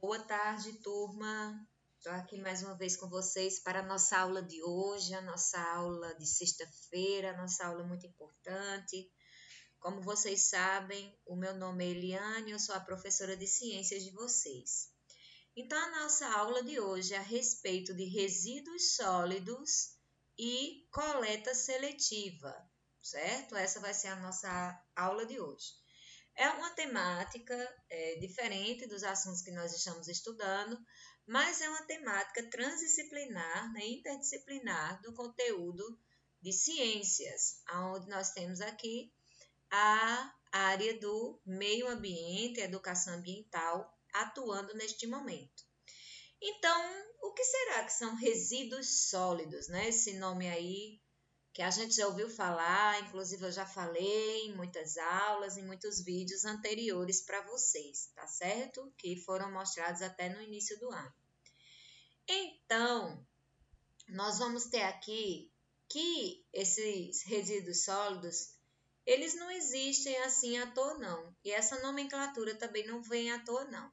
Boa tarde, turma. Estou aqui mais uma vez com vocês para a nossa aula de hoje, a nossa aula de sexta-feira, a nossa aula muito importante. Como vocês sabem, o meu nome é Eliane, eu sou a professora de ciências de vocês. Então, a nossa aula de hoje é a respeito de resíduos sólidos e coleta seletiva, certo? Essa vai ser a nossa aula de hoje. É uma temática diferente dos assuntos que nós estamos estudando, mas é uma temática transdisciplinar, né, interdisciplinar do conteúdo de ciências, onde nós temos aqui a área do meio ambiente, educação ambiental, atuando neste momento. Então, o que será que são resíduos sólidos, né? Esse nome aí que a gente já ouviu falar, inclusive eu já falei em muitas aulas, em muitos vídeos anteriores para vocês, tá certo? Que foram mostrados até no início do ano. Então, nós vamos ter aqui que esses resíduos sólidos, eles não existem assim à toa não. E essa nomenclatura também não vem à toa não.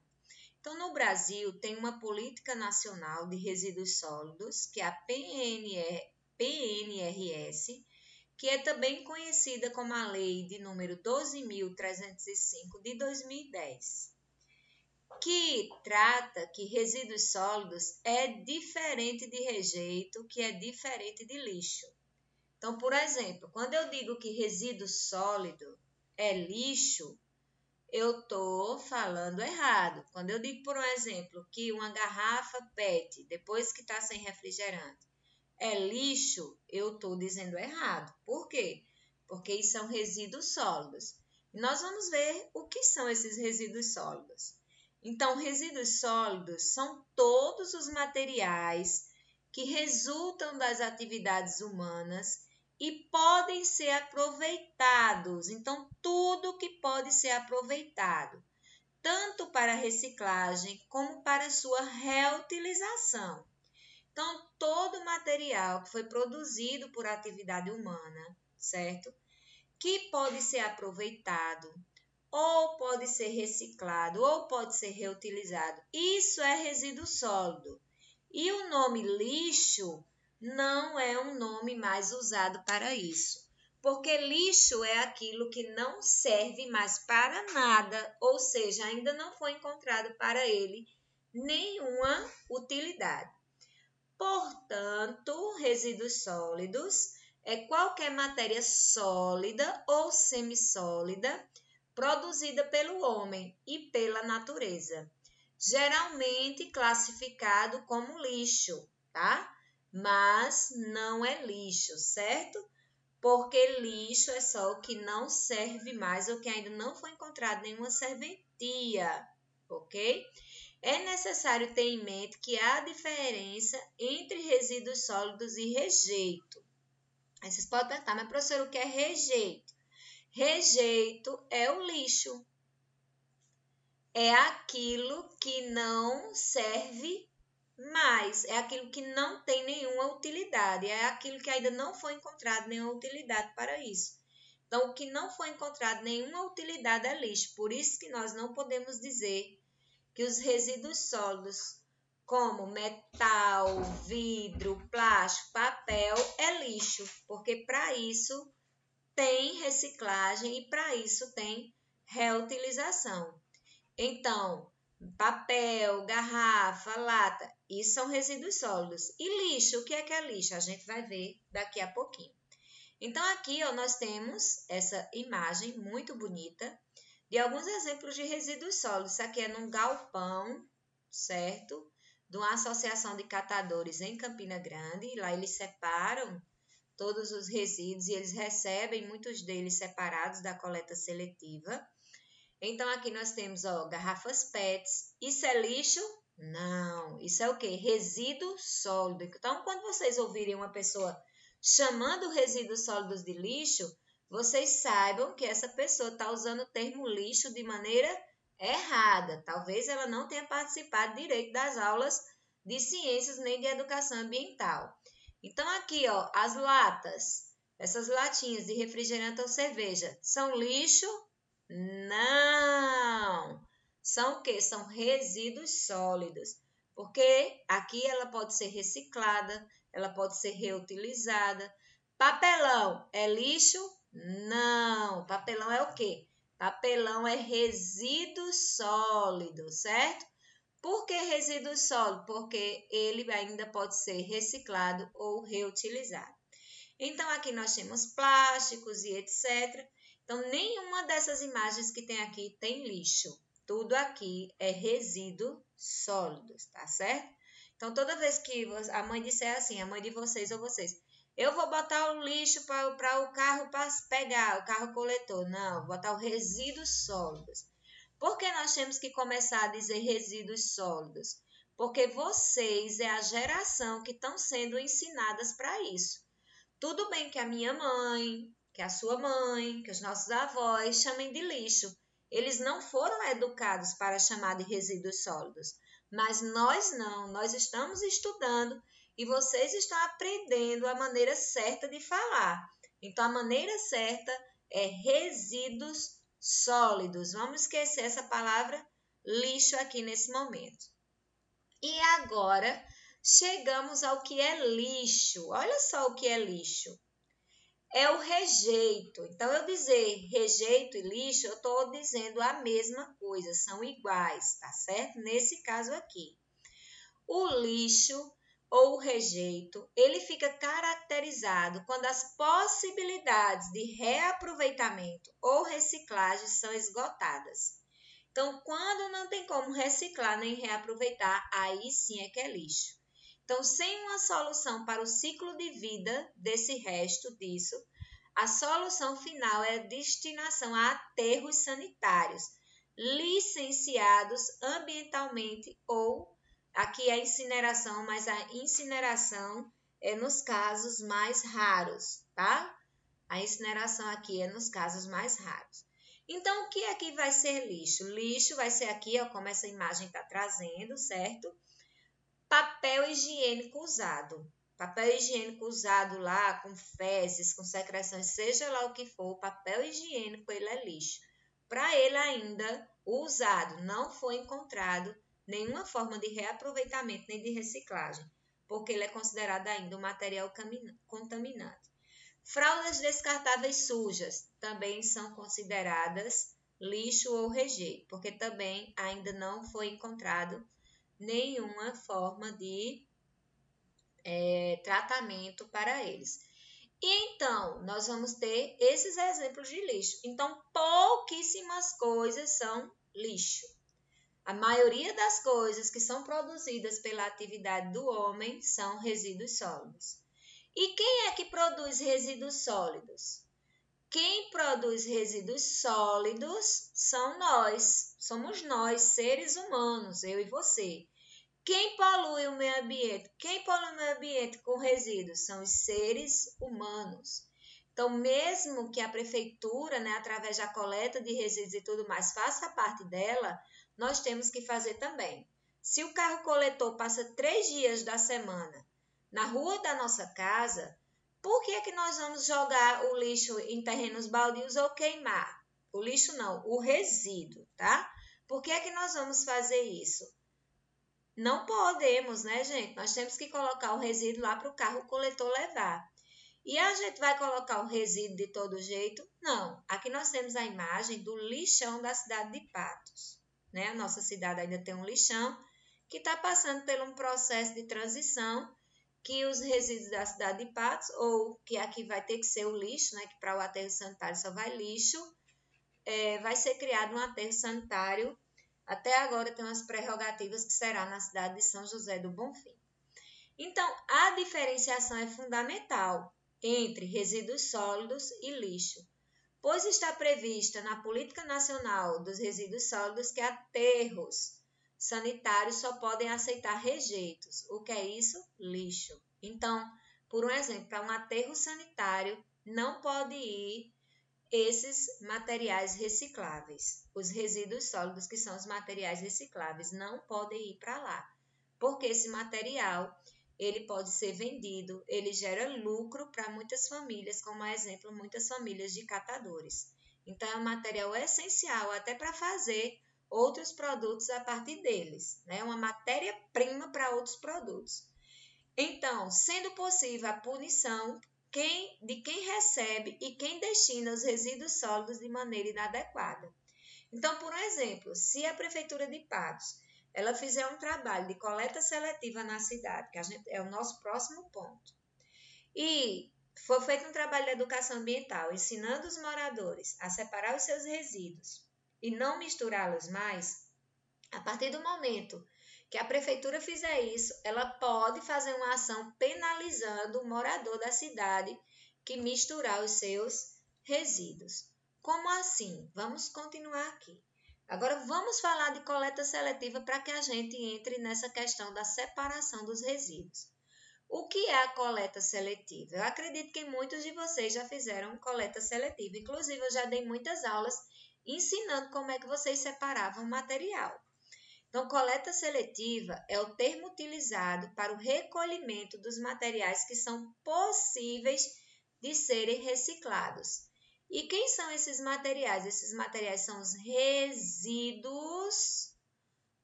Então, no Brasil, tem uma política nacional de resíduos sólidos, que é a PNRS, que é também conhecida como a Lei de número 12.305 de 2010, que trata que resíduos sólidos é diferente de rejeito, que é diferente de lixo. Então, por exemplo, quando eu digo que resíduo sólido é lixo, eu estou falando errado. Quando eu digo, por exemplo, que uma garrafa PET, depois que está sem refrigerante, é lixo, eu estou dizendo errado. Por quê? Porque são resíduos sólidos. E nós vamos ver o que são esses resíduos sólidos. Então, resíduos sólidos são todos os materiais que resultam das atividades humanas e podem ser aproveitados. Então, tudo que pode ser aproveitado, tanto para reciclagem como para sua reutilização. Então, todo material que foi produzido por atividade humana, certo? Que pode ser aproveitado, ou pode ser reciclado, ou pode ser reutilizado. Isso é resíduo sólido. E o nome lixo não é um nome mais usado para isso. Porque lixo é aquilo que não serve mais para nada, ou seja, ainda não foi encontrado para ele nenhuma utilidade. Portanto, resíduos sólidos é qualquer matéria sólida ou semissólida produzida pelo homem e pela natureza, geralmente classificado como lixo, tá? Mas não é lixo, certo? Porque lixo é só o que não serve mais ou que ainda não foi encontrado nenhuma serventia, ok? É necessário ter em mente que há diferença entre resíduos sólidos e rejeito. Aí vocês podem perguntar, mas professor, o que é rejeito? Rejeito é o lixo. É aquilo que não serve mais. É aquilo que não tem nenhuma utilidade. É aquilo que ainda não foi encontrado nenhuma utilidade para isso. Então, o que não foi encontrado nenhuma utilidade é lixo. Por isso que nós não podemos dizer que os resíduos sólidos, como metal, vidro, plástico, papel, é lixo, porque para isso tem reciclagem e para isso tem reutilização. Então, papel, garrafa, lata, isso são resíduos sólidos. E lixo, o que é lixo? A gente vai ver daqui a pouquinho. Então, aqui ó, nós temos essa imagem muito bonita de alguns exemplos de resíduos sólidos. Isso aqui é num galpão, certo? De uma associação de catadores em Campina Grande. Lá eles separam todos os resíduos e eles recebem muitos deles separados da coleta seletiva. Então, aqui nós temos, ó, garrafas PETs. Isso é lixo? Não. Isso é o quê? Resíduo sólido. Então, quando vocês ouvirem uma pessoa chamando resíduos sólidos de lixo, vocês saibam que essa pessoa está usando o termo lixo de maneira errada. Talvez ela não tenha participado direito das aulas de ciências nem de educação ambiental. Então, aqui, ó, as latas, essas latinhas de refrigerante ou cerveja, são lixo? Não! são o quê? São resíduos sólidos, porque aqui ela pode ser reciclada, ela pode ser reutilizada. Papelão é lixo? Não. Papelão é o quê? Papelão é resíduo sólido, certo? Por que resíduo sólido? Porque ele ainda pode ser reciclado ou reutilizado. Então, aqui nós temos plásticos e etc. Então, nenhuma dessas imagens que tem aqui tem lixo. Tudo aqui é resíduo sólidos, tá certo? Então, toda vez que a mãe disser assim, a mãe de vocês ou vocês, eu vou botar o lixo para o carro para pegar, o carro coletor. Não, vou botar o resíduos sólidos. Por que nós temos que começar a dizer resíduos sólidos? Porque vocês é a geração que estão sendo ensinadas para isso. Tudo bem que a minha mãe, que a sua mãe, que os nossos avós chamem de lixo. Eles não foram educados para chamar de resíduos sólidos. Mas nós não, nós estamos estudando e vocês estão aprendendo a maneira certa de falar. Então, a maneira certa é resíduos sólidos. Vamos esquecer essa palavra lixo aqui nesse momento. E agora chegamos ao que é lixo. Olha só o que é lixo. É o rejeito. Então, eu dizer rejeito e lixo, eu estou dizendo a mesma coisa, são iguais, tá certo? Nesse caso aqui. O lixo ou o rejeito, ele fica caracterizado quando as possibilidades de reaproveitamento ou reciclagem são esgotadas. Então, quando não tem como reciclar nem reaproveitar, aí sim é que é lixo. Então, sem uma solução para o ciclo de vida desse resto disso, a solução final é a destinação a aterros sanitários, licenciados ambientalmente ou, aqui é a incineração, mas a incineração é nos casos mais raros, tá? A incineração aqui é nos casos mais raros. Então, o que aqui vai ser lixo? Lixo vai ser aqui, ó, como essa imagem está trazendo, certo? Papel higiênico usado. Papel higiênico usado lá com fezes, com secreções, seja lá o que for, o papel higiênico ele é lixo. Para ele ainda, o usado não foi encontrado nenhuma forma de reaproveitamento nem de reciclagem, porque ele é considerado ainda um material contaminante. Fraldas descartáveis sujas também são consideradas lixo ou rejeito, porque também ainda não foi encontrado nenhuma forma de tratamento para eles. E então, nós vamos ter esses exemplos de lixo. Então, pouquíssimas coisas são lixo. A maioria das coisas que são produzidas pela atividade do homem são resíduos sólidos. E quem é que produz resíduos sólidos? Quem produz resíduos sólidos somos nós, seres humanos, eu e você. Quem polui o meio ambiente? Quem polui o meio ambiente com resíduos? São os seres humanos. Então, mesmo que a prefeitura, através da coleta de resíduos e tudo mais, faça parte dela, nós temos que fazer também. Se o carro coletor passa 3 dias da semana na rua da nossa casa, por que é que nós vamos jogar o lixo em terrenos baldios ou queimar? O lixo não, o resíduo, tá? Por que é que nós vamos fazer isso? Não podemos, né, gente? Nós temos que colocar o resíduo lá para o carro coletor levar. E a gente vai colocar o resíduo de todo jeito? Não. Aqui nós temos a imagem do lixão da cidade de Patos, né? A nossa cidade ainda tem um lixão que está passando por um processo de transição que os resíduos da cidade de Patos, ou que aqui vai ter que ser o lixo, né? Que para o aterro sanitário só vai lixo, vai ser criado um aterro sanitário. Até agora tem umas prerrogativas que será na cidade de São José do Bonfim. Então, a diferenciação é fundamental entre resíduos sólidos e lixo, pois está prevista na Política Nacional dos Resíduos Sólidos que aterros sanitários só podem aceitar rejeitos. O que é isso? Lixo. Então, por um exemplo, para um aterro sanitário não pode ir esses materiais recicláveis. Os resíduos sólidos, que são os materiais recicláveis, não podem ir para lá, porque esse material ele pode ser vendido, ele gera lucro para muitas famílias, como exemplo, muitas famílias de catadores. Então, é um material essencial até para fazer outros produtos a partir deles, né? Uma matéria-prima para outros produtos. Então, sendo possível a punição de quem recebe e quem destina os resíduos sólidos de maneira inadequada. Então, por exemplo, se a Prefeitura de Patos ela fizer um trabalho de coleta seletiva na cidade, que é o nosso próximo ponto, e for feito um trabalho de educação ambiental, ensinando os moradores a separar os seus resíduos e não misturá-los mais, a partir do momento que a prefeitura fizer isso, ela pode fazer uma ação penalizando o morador da cidade que misturar os seus resíduos. Como assim? Vamos continuar aqui. Agora vamos falar de coleta seletiva para que a gente entre nessa questão da separação dos resíduos. O que é a coleta seletiva? Eu acredito que muitos de vocês já fizeram coleta seletiva. Inclusive, eu já dei muitas aulas ensinando como é que vocês separavam o material. Então, coleta seletiva é o termo utilizado para o recolhimento dos materiais que são possíveis de serem reciclados. E quem são esses materiais? Esses materiais são os resíduos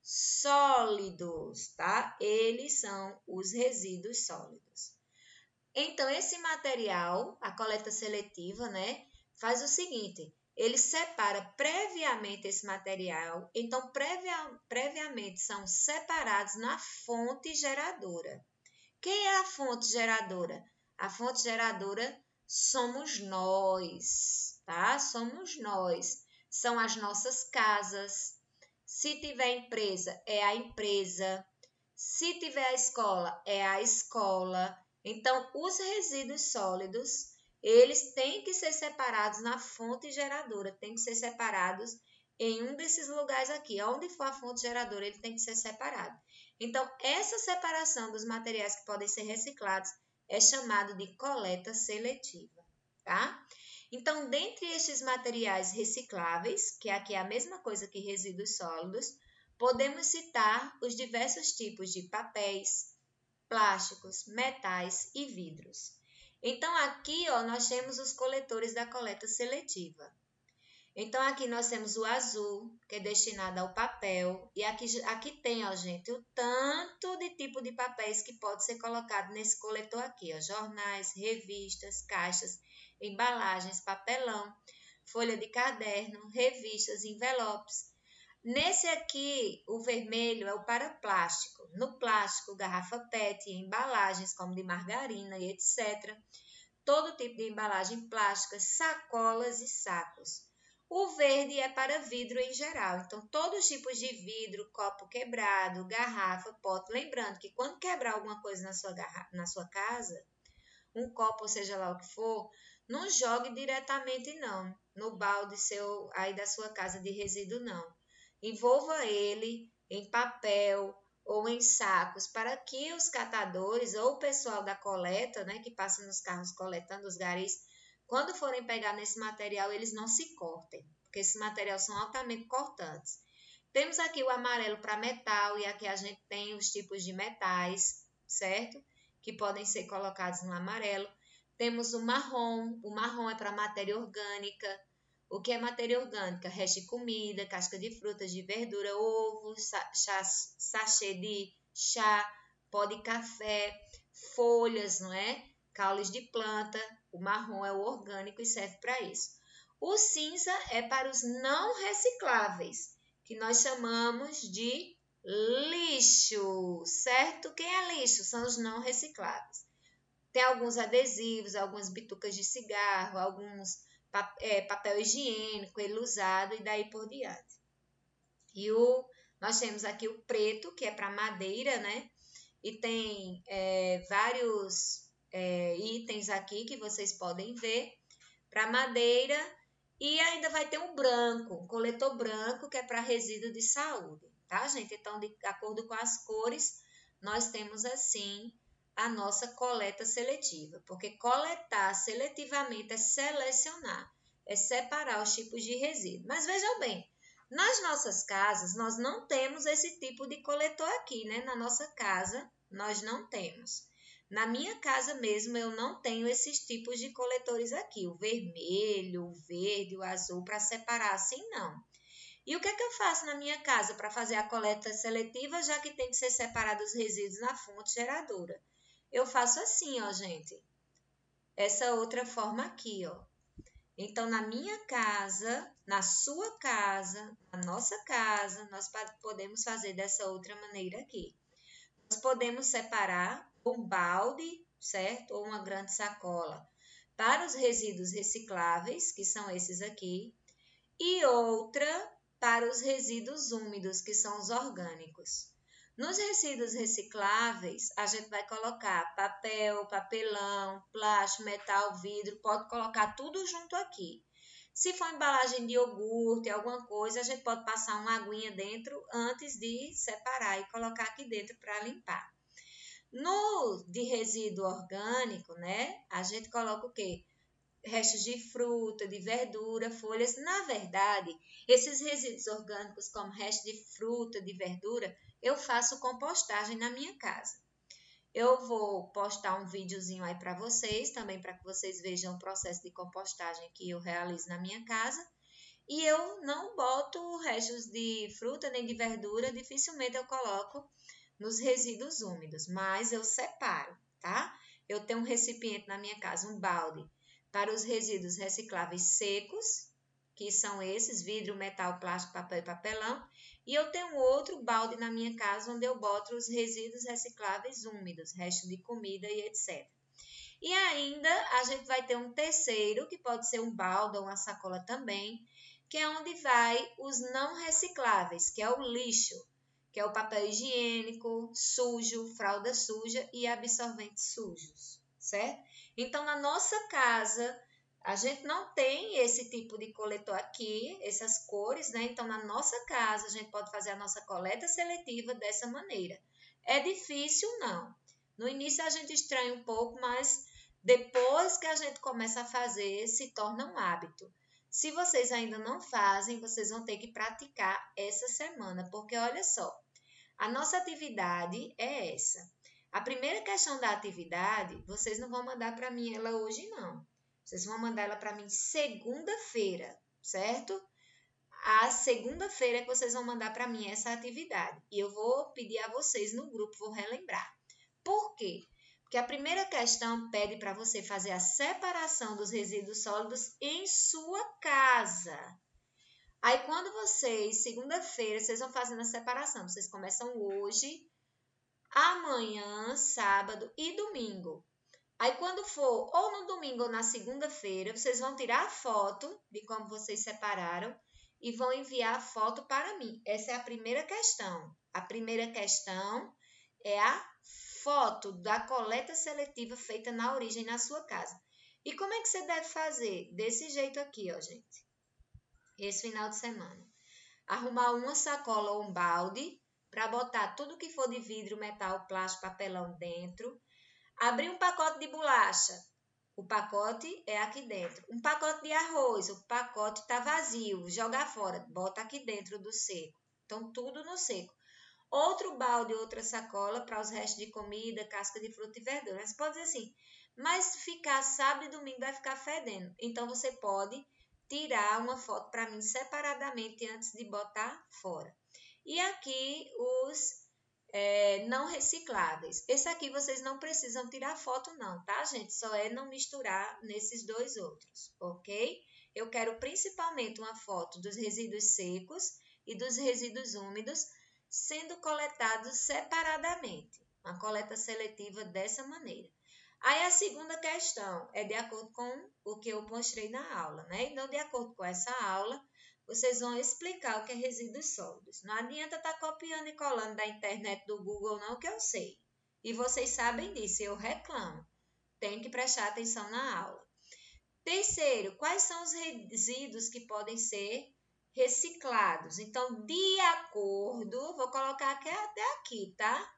sólidos, tá? Eles são os resíduos sólidos. Então, esse material, a coleta seletiva, né, faz o seguinte: ele separa previamente esse material, então previamente são separados na fonte geradora. Quem é a fonte geradora? A fonte geradora somos nós, tá? Somos nós. São as nossas casas. Se tiver empresa, é a empresa. Se tiver a escola, é a escola. Então, os resíduos sólidos, eles têm que ser separados na fonte geradora, têm que ser separados em um desses lugares aqui. Onde for a fonte geradora, ele tem que ser separado. Então, essa separação dos materiais que podem ser reciclados é chamado de coleta seletiva, tá? Então, dentre estes materiais recicláveis, que aqui é a mesma coisa que resíduos sólidos, podemos citar os diversos tipos de papéis, plásticos, metais e vidros. Então, aqui ó, nós temos os coletores da coleta seletiva. Então, aqui nós temos o azul, que é destinado ao papel. E aqui tem, ó, gente, o tanto de tipo de papéis que pode ser colocado nesse coletor aqui. Ó, jornais, revistas, caixas, embalagens, papelão, folha de caderno, revistas, envelopes. Nesse aqui, o vermelho é o para plástico. No plástico, garrafa PET, embalagens como de margarina e etc. Todo tipo de embalagem plástica, sacolas e sacos. O verde é para vidro em geral. Então, todos os tipos de vidro, copo quebrado, garrafa, pote. Lembrando que quando quebrar alguma coisa na sua casa, um copo, ou seja lá o que for, não jogue diretamente não, no balde aí da sua casa de resíduo não. Envolva ele em papel ou em sacos para que os catadores ou o pessoal da coleta, né, que passa nos carros coletando os garis, quando forem pegar nesse material, eles não se cortem, porque esses materiais são altamente cortantes. Temos aqui o amarelo para metal e aqui a gente tem os tipos de metais, certo? Que podem ser colocados no amarelo. Temos o marrom é para matéria orgânica. O que é matéria orgânica? Resto de comida, casca de frutas, de verdura, ovo, sachê de chá, pó de café, folhas, não é? Caules de planta. O marrom é o orgânico e serve para isso. O cinza é para os não recicláveis, que nós chamamos de lixo, certo? Quem é lixo? São os não recicláveis. Tem alguns adesivos, algumas bitucas de cigarro, alguns papel higiênico, ele usado e daí por diante. E nós temos aqui o preto, que é para madeira, né? E tem vários itens aqui que vocês podem ver para madeira. E ainda vai ter um branco, um coletor branco, que é para resíduo de saúde, tá, gente? Então, de acordo com as cores, nós temos assim a nossa coleta seletiva, porque coletar seletivamente é selecionar, é separar os tipos de resíduo. Mas vejam bem, nas nossas casas, nós não temos esse tipo de coletor aqui, né? Na nossa casa, nós não temos. Na minha casa mesmo, eu não tenho esses tipos de coletores aqui, o vermelho, o verde, o azul, para separar assim, não. E o que é que eu faço na minha casa para fazer a coleta seletiva, já que tem que ser separado os resíduos na fonte geradora? Eu faço assim, ó, gente. Essa outra forma aqui, ó. Então, na minha casa, na sua casa, na nossa casa, nós podemos fazer dessa outra maneira aqui. Nós podemos separar um balde, certo? Ou uma grande sacola para os resíduos recicláveis, que são esses aqui, e outra para os resíduos úmidos, que são os orgânicos. Nos resíduos recicláveis, a gente vai colocar papel, papelão, plástico, metal, vidro, pode colocar tudo junto aqui. Se for embalagem de iogurte, alguma coisa, a gente pode passar uma aguinha dentro antes de separar e colocar aqui dentro para limpar. No de resíduo orgânico, né, a gente coloca o quê? Restos de fruta, de verdura, folhas. Na verdade, esses resíduos orgânicos, como restos de fruta, de verdura, eu faço compostagem na minha casa. Eu vou postar um videozinho aí para vocês, também para que vocês vejam o processo de compostagem que eu realizo na minha casa. E eu não boto restos de fruta nem de verdura, dificilmente eu coloco nos resíduos úmidos, mas eu separo, tá? Eu tenho um recipiente na minha casa, um balde, para os resíduos recicláveis secos, que são esses, vidro, metal, plástico, papel e papelão. E eu tenho outro balde na minha casa, onde eu boto os resíduos recicláveis úmidos, resto de comida e etc. E ainda a gente vai ter um terceiro, que pode ser um balde ou uma sacola também, que é onde vai os não recicláveis, que é o lixo, que é o papel higiênico, sujo, fralda suja e absorventes sujos, certo? Então, na nossa casa, a gente não tem esse tipo de coletor aqui, essas cores, né? Então, na nossa casa, a gente pode fazer a nossa coleta seletiva dessa maneira. É difícil, não. No início, a gente estranha um pouco, mas depois que a gente começa a fazer, se torna um hábito. Se vocês ainda não fazem, vocês vão ter que praticar essa semana, porque olha só, a nossa atividade é essa. A primeira questão da atividade, vocês não vão mandar para mim ela hoje, não. Vocês vão mandar ela para mim segunda-feira, certo? A segunda-feira é que vocês vão mandar para mim essa atividade. E eu vou pedir a vocês no grupo, vou relembrar. Por quê? Porque a primeira questão pede para você fazer a separação dos resíduos sólidos em sua casa. Aí, quando vocês, segunda-feira, vocês vão fazendo a separação. Vocês começam hoje, amanhã, sábado e domingo. Aí, quando for ou no domingo ou na segunda-feira, vocês vão tirar a foto de como vocês separaram e vão enviar a foto para mim. Essa é a primeira questão. A primeira questão é a foto da coleta seletiva feita na origem na sua casa. E como é que você deve fazer? Desse jeito aqui, ó, gente. Esse final de semana. Arrumar uma sacola ou um balde para botar tudo que for de vidro, metal, plástico, papelão dentro. Abrir um pacote de bolacha. O pacote é aqui dentro. Um pacote de arroz. O pacote está vazio. Jogar fora. Bota aqui dentro do seco. Então, tudo no seco. Outro balde, outra sacola para os restos de comida, casca de fruta e verdura. Você pode dizer assim, mas ficar sábado e domingo vai ficar fedendo. Então, você pode tirar uma foto para mim separadamente antes de botar fora. E aqui os não recicláveis. Esse aqui vocês não precisam tirar foto não, tá, gente? Só é não misturar nesses dois outros, ok? Eu quero principalmente uma foto dos resíduos secos e dos resíduos úmidos sendo coletados separadamente. Uma coleta seletiva dessa maneira. Aí a segunda questão é de acordo com o que eu mostrei na aula, né? Então, de acordo com essa aula, vocês vão explicar o que é resíduos sólidos. Não adianta estar copiando e colando da internet do Google, não, que eu sei. E vocês sabem disso, eu reclamo. Tem que prestar atenção na aula. Terceiro, quais são os resíduos que podem ser reciclados? Então, de acordo, vou colocar aqui até aqui, tá?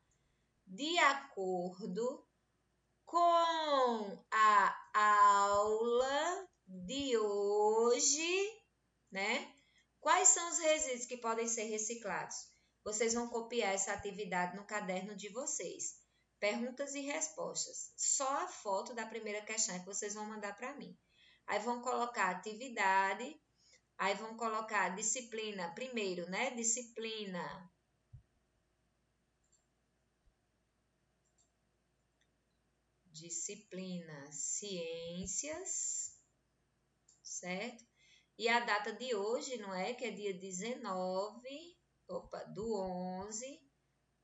De acordo com a aula de hoje, né? Quais são os resíduos que podem ser reciclados? Vocês vão copiar essa atividade no caderno de vocês. Perguntas e respostas. Só a foto da primeira questão que vocês vão mandar para mim. Aí vão colocar atividade, Aí vamos colocar disciplina primeiro, né? Disciplina. Disciplina ciências, certo? E a data de hoje, não é? Que é dia 19, do 11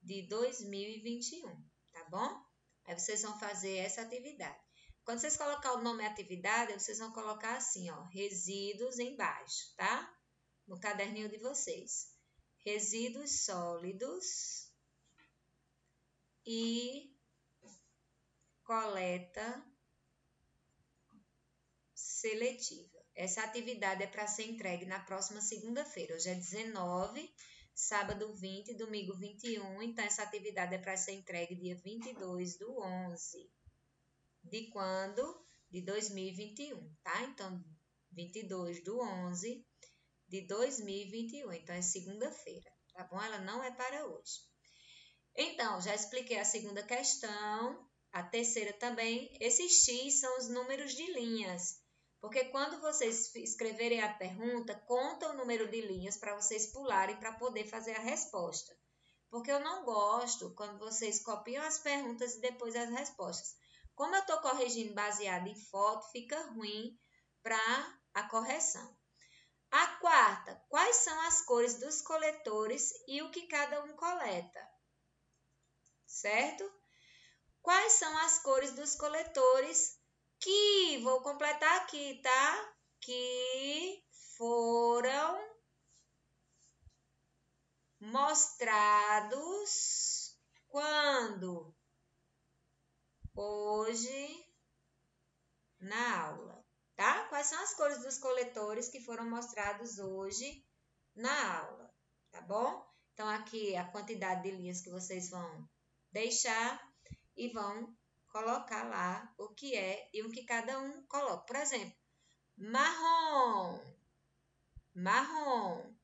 de 2021, tá bom? Aí vocês vão fazer essa atividade. Quando vocês colocar o nome atividade, vocês vão colocar assim, ó, resíduos embaixo, tá? No caderninho de vocês. Resíduos sólidos e coleta seletiva. Essa atividade é para ser entregue na próxima segunda-feira. Hoje é 19, sábado 20, domingo 21. Então, essa atividade é para ser entregue dia 22 do 11. De quando? De 2021, tá? Então, 22 do 11 de 2021. Então, é segunda-feira, tá bom? Ela não é para hoje. Então, já expliquei a segunda questão, a terceira também. Esses X são os números de linhas, porque quando vocês escreverem a pergunta, conta o número de linhas para vocês pularem para poder fazer a resposta. Porque eu não gosto quando vocês copiam as perguntas e depois as respostas. Como eu estou corrigindo baseado em foto, fica ruim para a correção. A quarta, quais são as cores dos coletores e o que cada um coleta? Certo? Quais são as cores dos coletores que, vou completar aqui, tá? Que foram mostrados quando? Hoje na aula, tá? Quais são as cores dos coletores que foram mostrados hoje na aula, tá bom? Então, aqui a quantidade de linhas que vocês vão deixar e vão colocar lá o que é e o que cada um coloca. Por exemplo, marrom, marrom.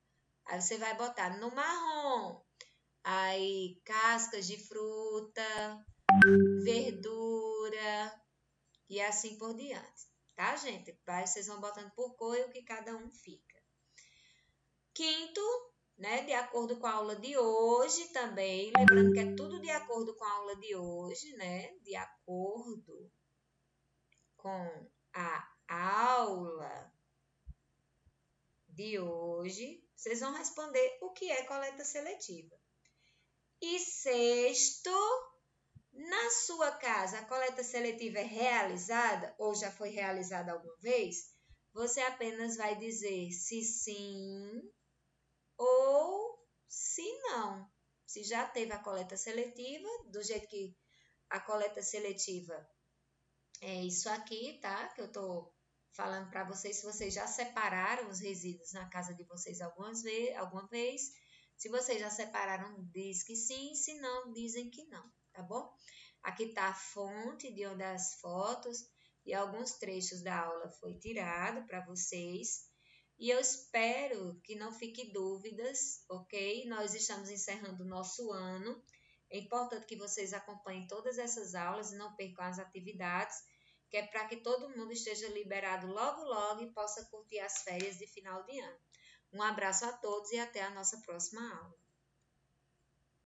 Aí você vai botar no marrom, aí cascas de fruta, verdura e assim por diante, tá, gente? Aí vocês vão botando por cor e o que cada um fica. Quinto, né, de acordo com a aula de hoje também, lembrando que é tudo de acordo com a aula de hoje, né? De acordo com a aula de hoje, vocês vão responder o que é coleta seletiva. E sexto, na sua casa, a coleta seletiva é realizada ou já foi realizada alguma vez? Você apenas vai dizer se sim ou se não. Se já teve a coleta seletiva, do jeito que a coleta seletiva é isso aqui, tá? Que eu tô falando para vocês, se vocês já separaram os resíduos na casa de vocês alguma vez. Se vocês já separaram, diz que sim, se não, dizem que não, tá bom? Aqui tá a fonte de onde as fotos e alguns trechos da aula foi tirado para vocês. E eu espero que não fique dúvidas, ok? Nós estamos encerrando o nosso ano. É importante que vocês acompanhem todas essas aulas e não percam as atividades, que é para que todo mundo esteja liberado logo, logo e possa curtir as férias de final de ano. Um abraço a todos e até a nossa próxima aula.